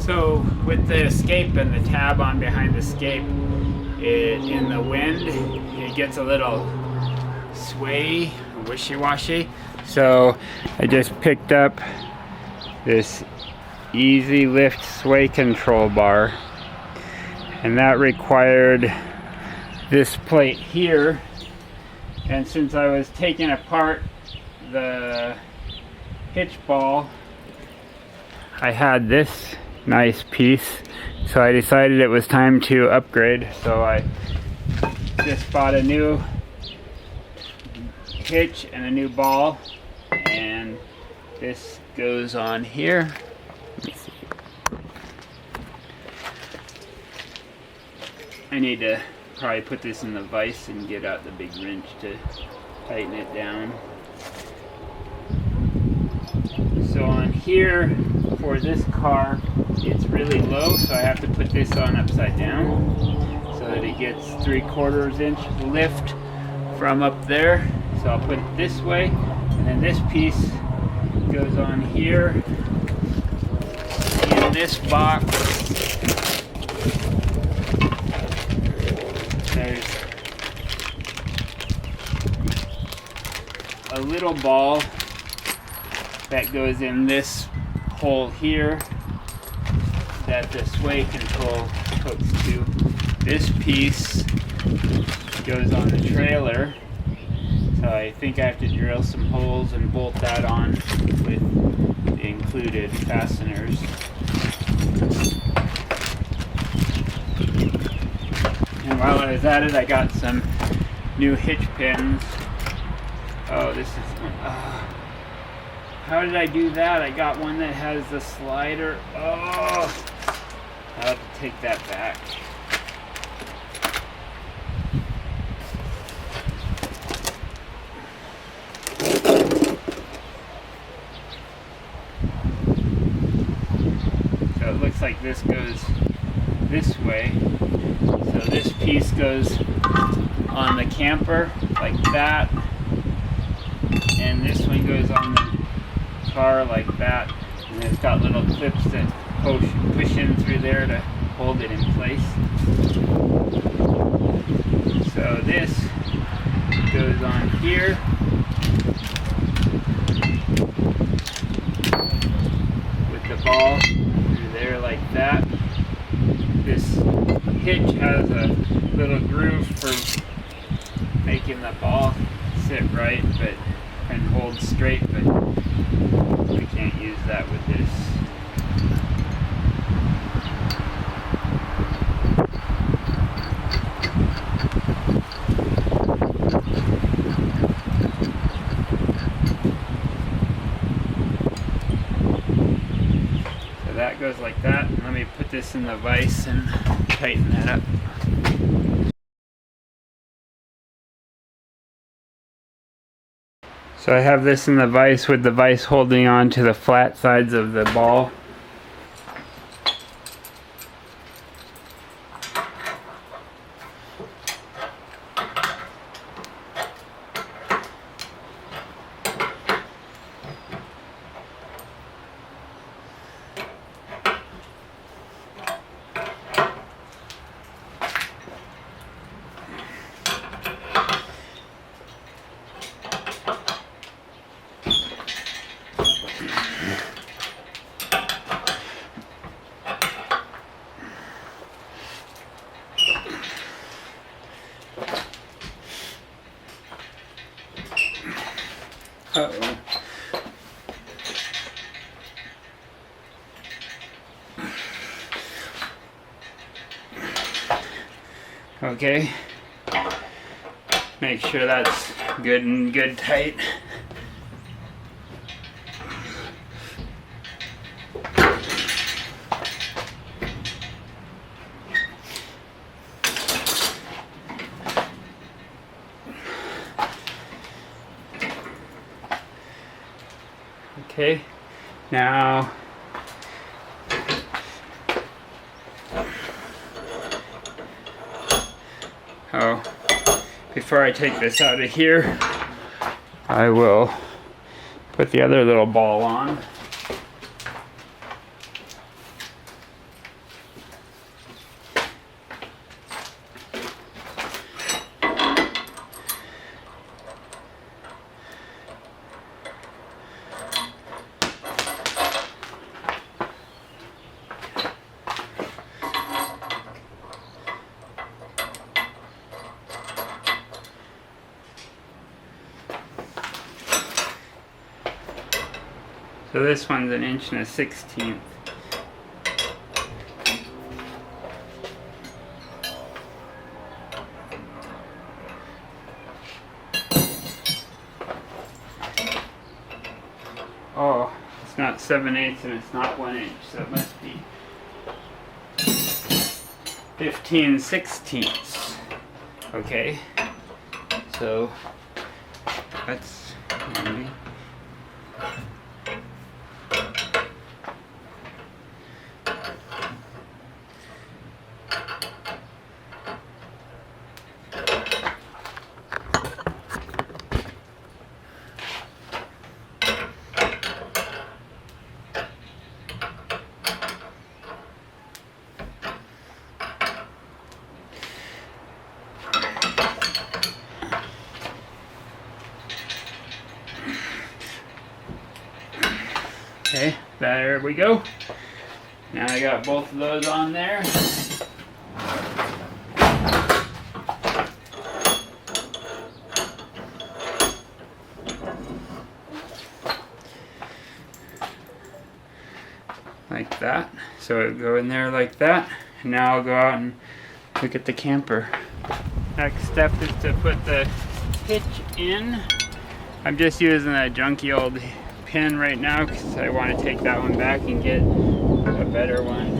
So with the escape and the tab on behind the escape, in the wind, it gets a little sway, wishy-washy. So I just picked up this easy lift sway control bar, and that required this plate here. And since I was taking apart the hitch ball, I had this nice piece, so I decided it was time to upgrade. So I just bought a new hitch and a new ball, and this goes on here. Let me see. I need to probably put this in the vise and get out the big wrench to tighten it down. So on here for this car, it's really low, so I have to put this on upside down so that it gets 3/4 inch lift from up there. So I'll put it this way, and then this piece goes on here in this box. There's a little ball that goes in this hole here that the sway control hooks to. This piece goes on the trailer, so I think I have to drill some holes and bolt that on with the included fasteners. And while I was at it, I got some new hitch pins. Oh, this is one. How did I do that? I got one that has the slider. Oh, I'll have to take that back. So it looks like this goes this way. So this piece goes on the camper like that, and this one goes on the car like that, and it's got little clips that push in through there to hold it in place. So this goes on here, with the ball through there like that. This hitch has a little groove for making the ball sit right but and hold straight, but we can't use that with this. So that goes like that. Let me put this in the vise and tighten that up. So I have this in the vise with the vise holding on to the flat sides of the ball. Uh-oh. Okay. Make sure that's good and good tight. Okay, now before I take this out of here, I will put the other little ball on. So this one's 1 1/16 inch. Oh, it's not 7/8 and it's not 1 inch, so it must be 15/16. Okay, so that's handy. Okay, there we go. Now I got both of those on there. Like that. So it'll go in there like that. And now I'll go out and look at the camper. Next step is to put the hitch in. I'm just using a junky old pin right now because I want to take that one back and get a better one.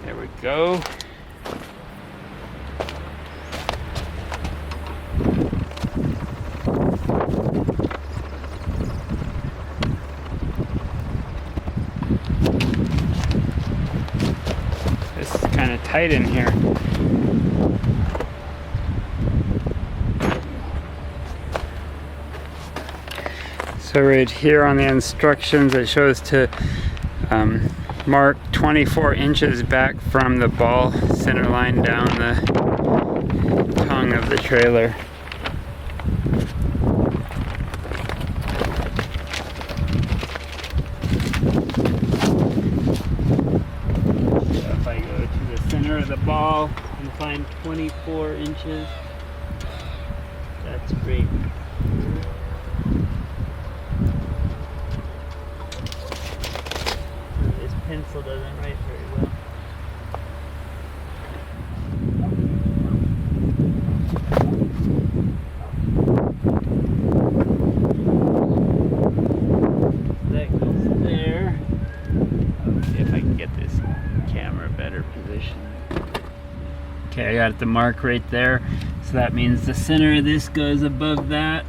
There we go. This is kind of tight in here. So right here on the instructions it shows to mark 24 inches back from the ball center line down the tongue of the trailer. So if I go to the center of the ball and find 24 inches, that's great. Pencil doesn't write very well. That goes there. Let's see if I can get this camera better position. Okay, I got the mark right there. So that means the center of this goes above that.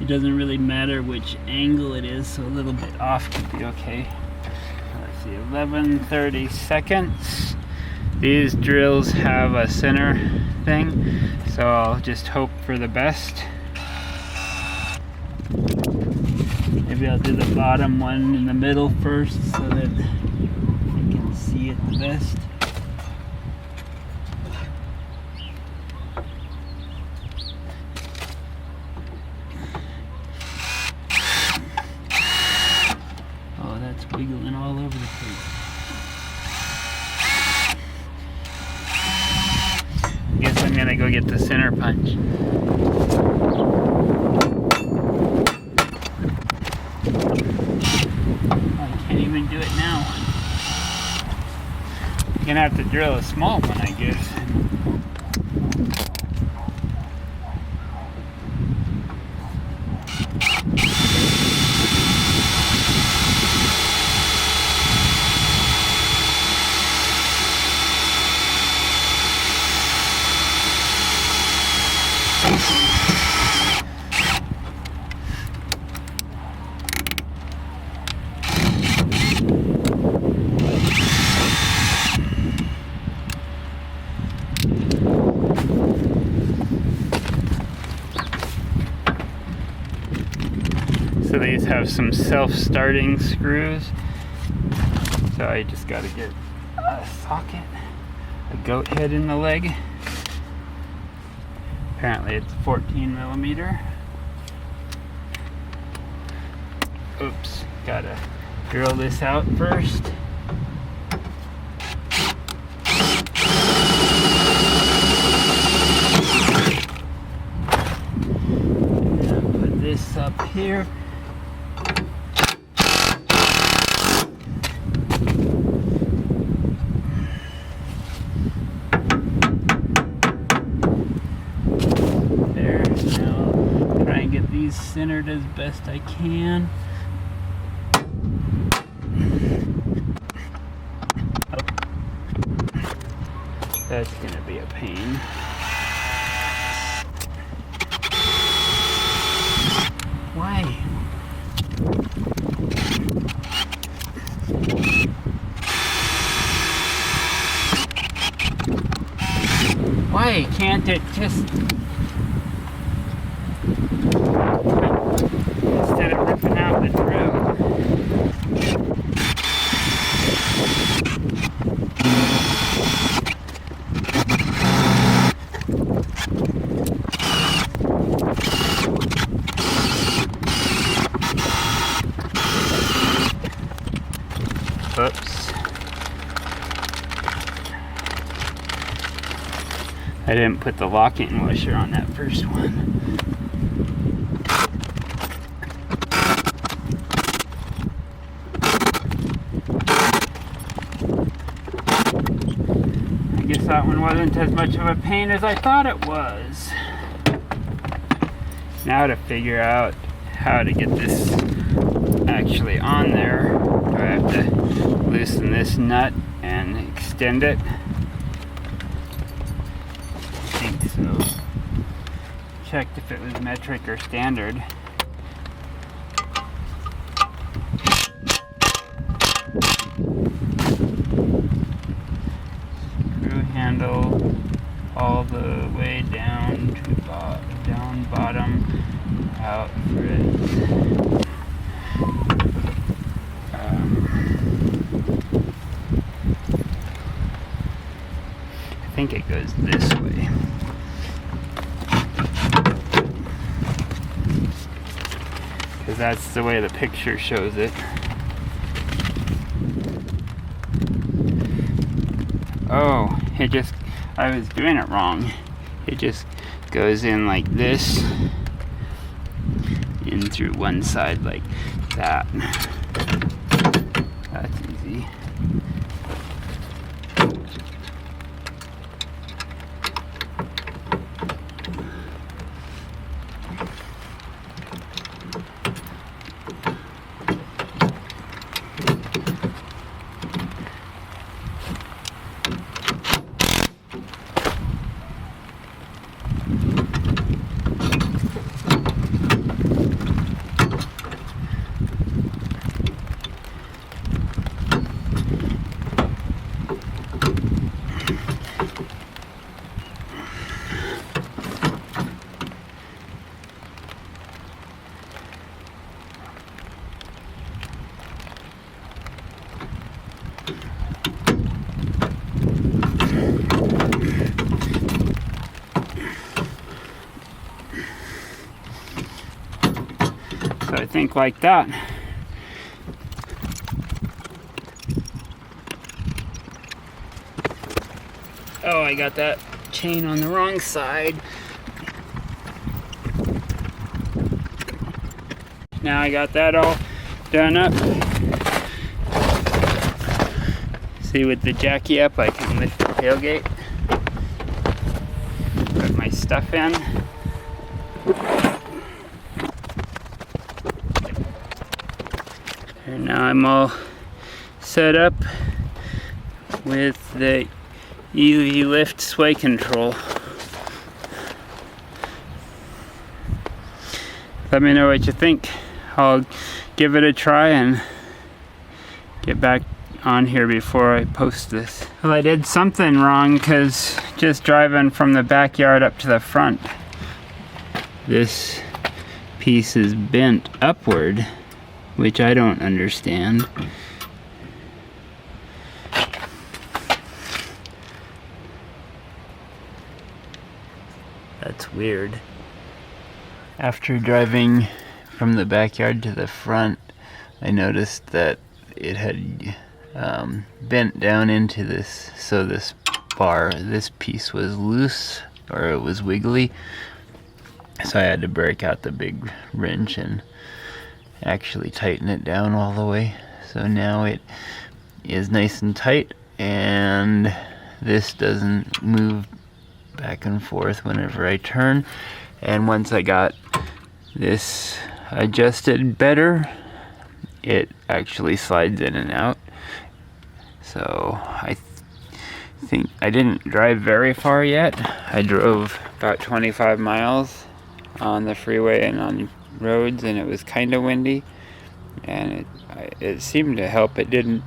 It doesn't really matter which angle it is, so a little bit off could be okay. 11/32. These drills have a center thing, so I'll just hope for the best. Maybe I'll do the bottom one in the middle first so that I can see it the best. Wiggling all over the place. Guess I'm gonna go get the center punch. I can't even do it now. I'm gonna have to drill a small one, I guess. So these have some self-starting screws. So I just got to get a socket, a goat head in the leg. Apparently it's 14 millimeter. Oops, gotta drill this out first. here. There, now I'll try and get these centered as best I can. That's gonna be a pain. Why? Why can't it just... Instead of ripping out the drill. Oops. I didn't put the locking washer on that first one. I guess that one wasn't as much of a pain as I thought it was. Now to figure out how to get this actually on there. Do I have to loosen this nut and extend it? I think so. Checked if it was metric or standard. Screw handle all the way down to down bottom out for it. I think it goes this way. Because that's the way the picture shows it. Oh, I was doing it wrong. It just goes in like this, in through one side like that. That's easy. So I think like that. Oh, I got that chain on the wrong side. Now I got that all done up. See, with the jacky up, I can lift the tailgate, put my stuff in. And now I'm all set up with the easy lift sway control. Let me know what you think. I'll give it a try and get back on here before I post this. Well, I did something wrong because just driving from the backyard up to the front, this piece is bent upward, which I don't understand. That's weird. After driving from the backyard to the front, I noticed that it had bent down into this, so this piece was loose, or it was wiggly. So I had to break out the big wrench and actually tighten it down all the way. So now it is nice and tight, and this doesn't move back and forth whenever I turn. And once I got this adjusted better, it actually slides in and out. So I think I didn't drive very far yet. I drove about 25 miles on the freeway and on roads, and it was kind of windy, and it seemed to help. It didn't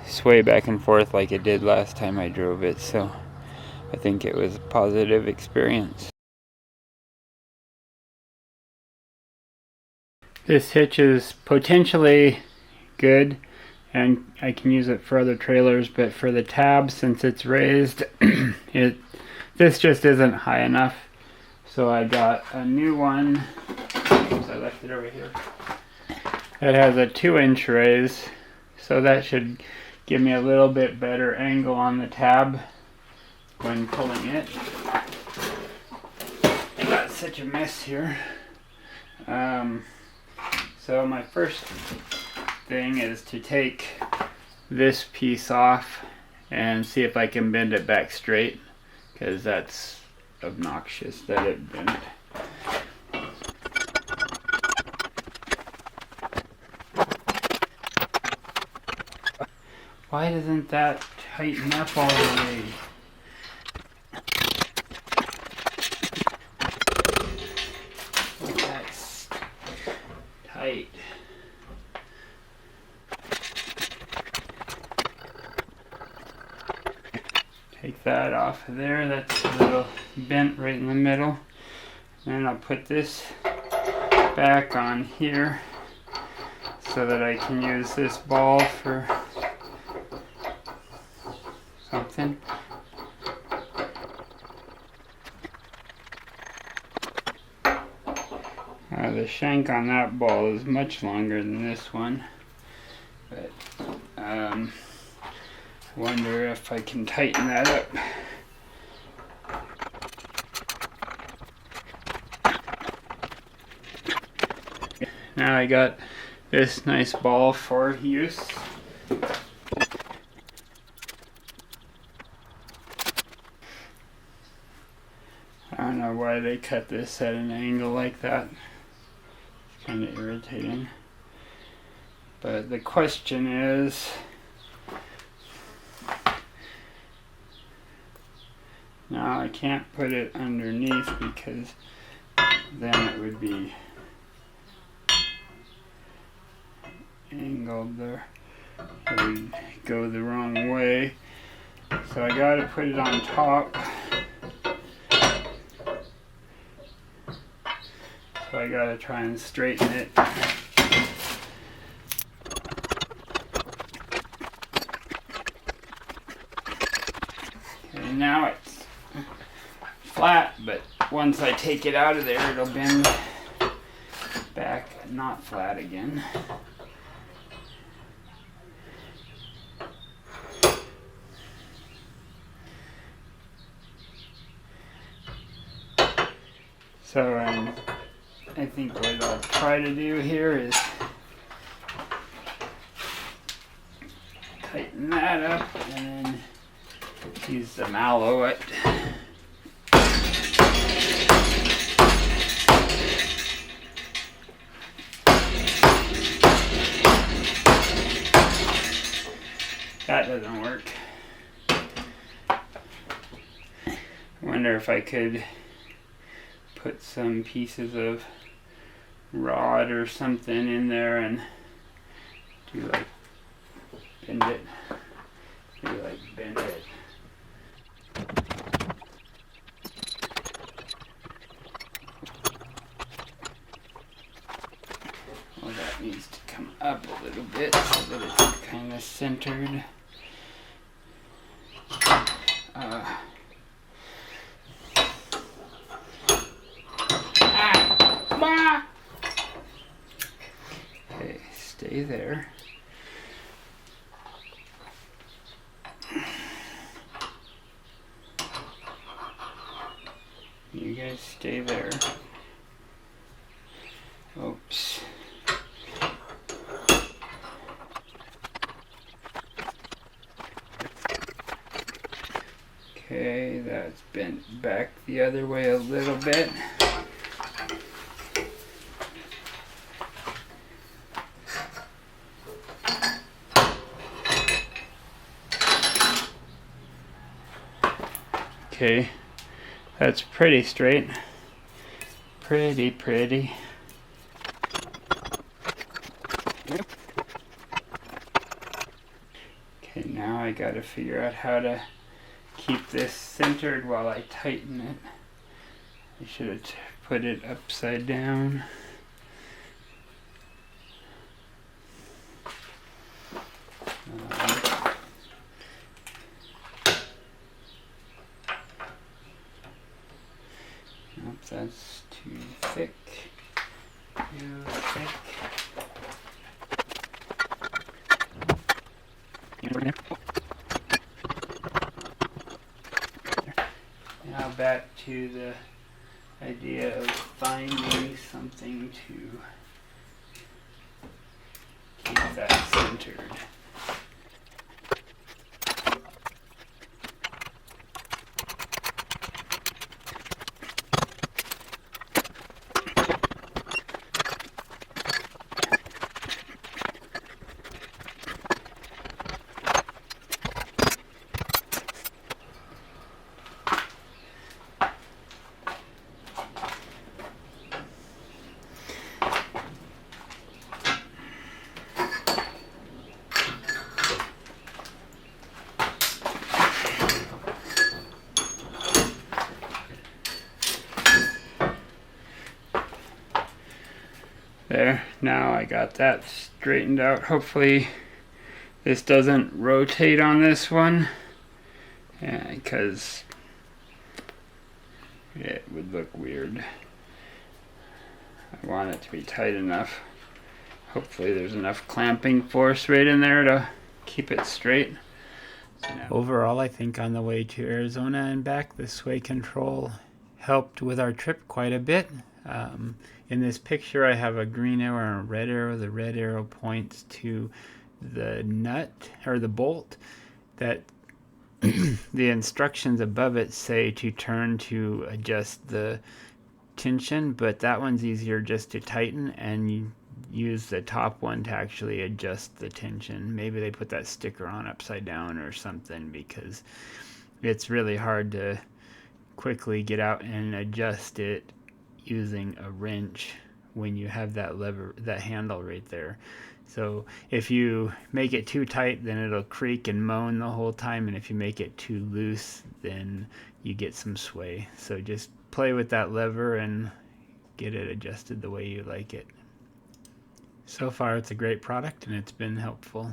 sway back and forth like it did last time I drove it, so I think it was a positive experience. This hitch is potentially good, and I can use it for other trailers, but for the tab, since it's raised, this just isn't high enough. So I got a new one. Oops, I left it over here. It has a 2-inch raise, so that should give me a little bit better angle on the tab when pulling it. I got such a mess here. So my first thing is to take this piece off and see if I can bend it back straight, because that's obnoxious that it bent. Why doesn't that tighten up all the way? That's tight. Take that off of there. That's a little bent right in the middle. And I'll put this back on here so that I can use this ball for something. The shank on that ball is much longer than this one, but I wonder if I can tighten that up. Now I got this nice ball for use. I don't know why they cut this at an angle like that. It's kind of irritating. But the question is, now I can't put it underneath because then it would be angled there. It would go the wrong way. So I gotta put it on top. So I gotta try and straighten it. Okay, now it's flat, but once I take it out of there, it'll bend back not flat again. So I think what I'll try to do here is tighten that up and then use the mallow it. That doesn't work. I wonder if I could put some pieces of rod or something in there and do like bend it. Well, that needs to come up a little bit so that it's kind of centered. Okay, stay there. You guys stay there. Oops. Okay, that's bent back the other way a little bit. Okay, that's pretty straight. Pretty. Okay, now I gotta figure out how to keep this centered while I tighten it. I should have put it upside down. Nope, that's too thick. Too thick. Now back to the idea of finding something to keep that centered. There, now I got that straightened out. Hopefully this doesn't rotate on this one, because it would look weird. I want it to be tight enough. Hopefully there's enough clamping force right in there to keep it straight. Overall, I think on the way to Arizona and back, the sway control helped with our trip quite a bit. In this picture I have a green arrow and a red arrow. The red arrow points to the nut or the bolt that the instructions above it say to turn to adjust the tension, but that one's easier just to tighten, and you use the top one to actually adjust the tension. Maybe they put that sticker on upside down or something, because it's really hard to quickly get out and adjust it using a wrench when you have that lever, that handle right there. So if you make it too tight, then it'll creak and moan the whole time, and if you make it too loose, then you get some sway. So just play with that lever and get it adjusted the way you like it. So far it's a great product and it's been helpful.